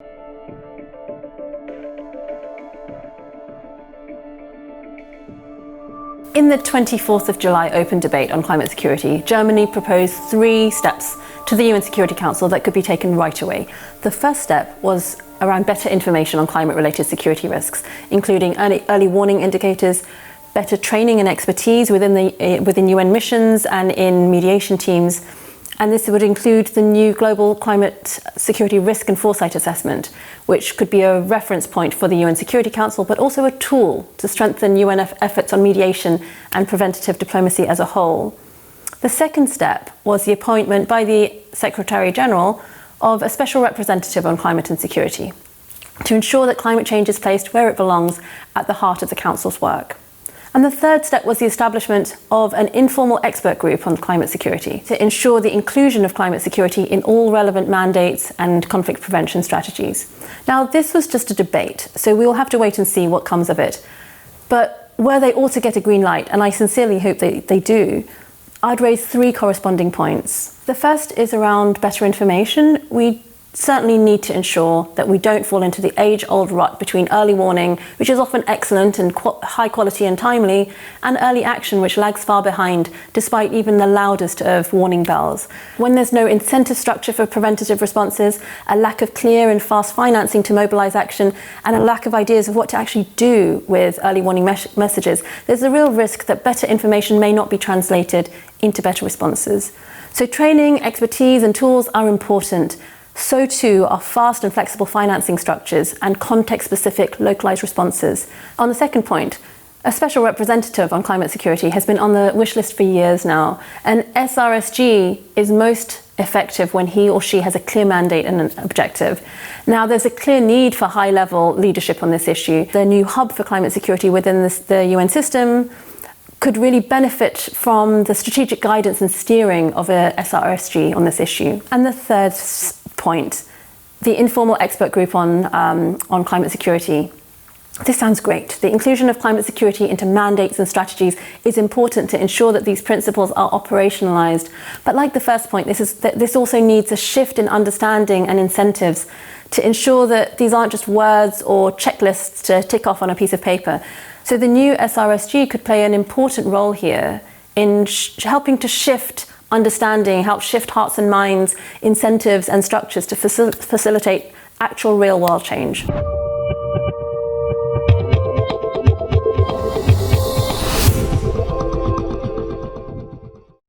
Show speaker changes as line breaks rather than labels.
In the 24th of July Open Debate on climate security, Germany proposed 3 steps to the UN Security Council that could be taken right away. The first step was around better information on climate-related security risks, including early warning indicators, better training and expertise within UN missions and in mediation teams. And this would include the new Global Climate Security Risk and Foresight Assessment, which could be a reference point for the UN Security Council, but also a tool to strengthen UN efforts on mediation and preventative diplomacy as a whole. The second step was the appointment by the Secretary General of a special representative on climate and security, to ensure that climate change is placed where it belongs, at the heart of the Council's work. And the third step was the establishment of an informal expert group on climate security to ensure the inclusion of climate security in all relevant mandates and conflict prevention strategies. Now, this was just a debate, so we will have to wait and see what comes of it. But were they all to get a green light, and I sincerely hope they do, I'd raise 3 corresponding points. The first is around better information. We certainly need to ensure that we don't fall into the age-old rut between early warning, which is often excellent and high quality and timely, and early action, which lags far behind, despite even the loudest of warning bells. When there's no incentive structure for preventative responses, a lack of clear and fast financing to mobilize action, and a lack of ideas of what to actually do with early warning messages, there's a real risk that better information may not be translated into better responses. So training, expertise, and tools are important. So too are fast and flexible financing structures and context-specific localized responses. On the second point, a special representative on climate security has been on the wish list for years now, and SRSG is most effective when he or she has a clear mandate and an objective. Now, there's a clear need for high-level leadership on this issue. The new hub for climate security within the UN system could really benefit from the strategic guidance and steering of a SRSG on this issue. And the third point, the informal expert group on climate security. This sounds great. The inclusion of climate security into mandates and strategies is important to ensure that these principles are operationalized. But like the first point, this also needs a shift in understanding and incentives to ensure that these aren't just words or checklists to tick off on a piece of paper. So the new SRSG could play an important role here in helping to shift understanding, help shift hearts and minds, incentives and structures to facilitate actual real-world change.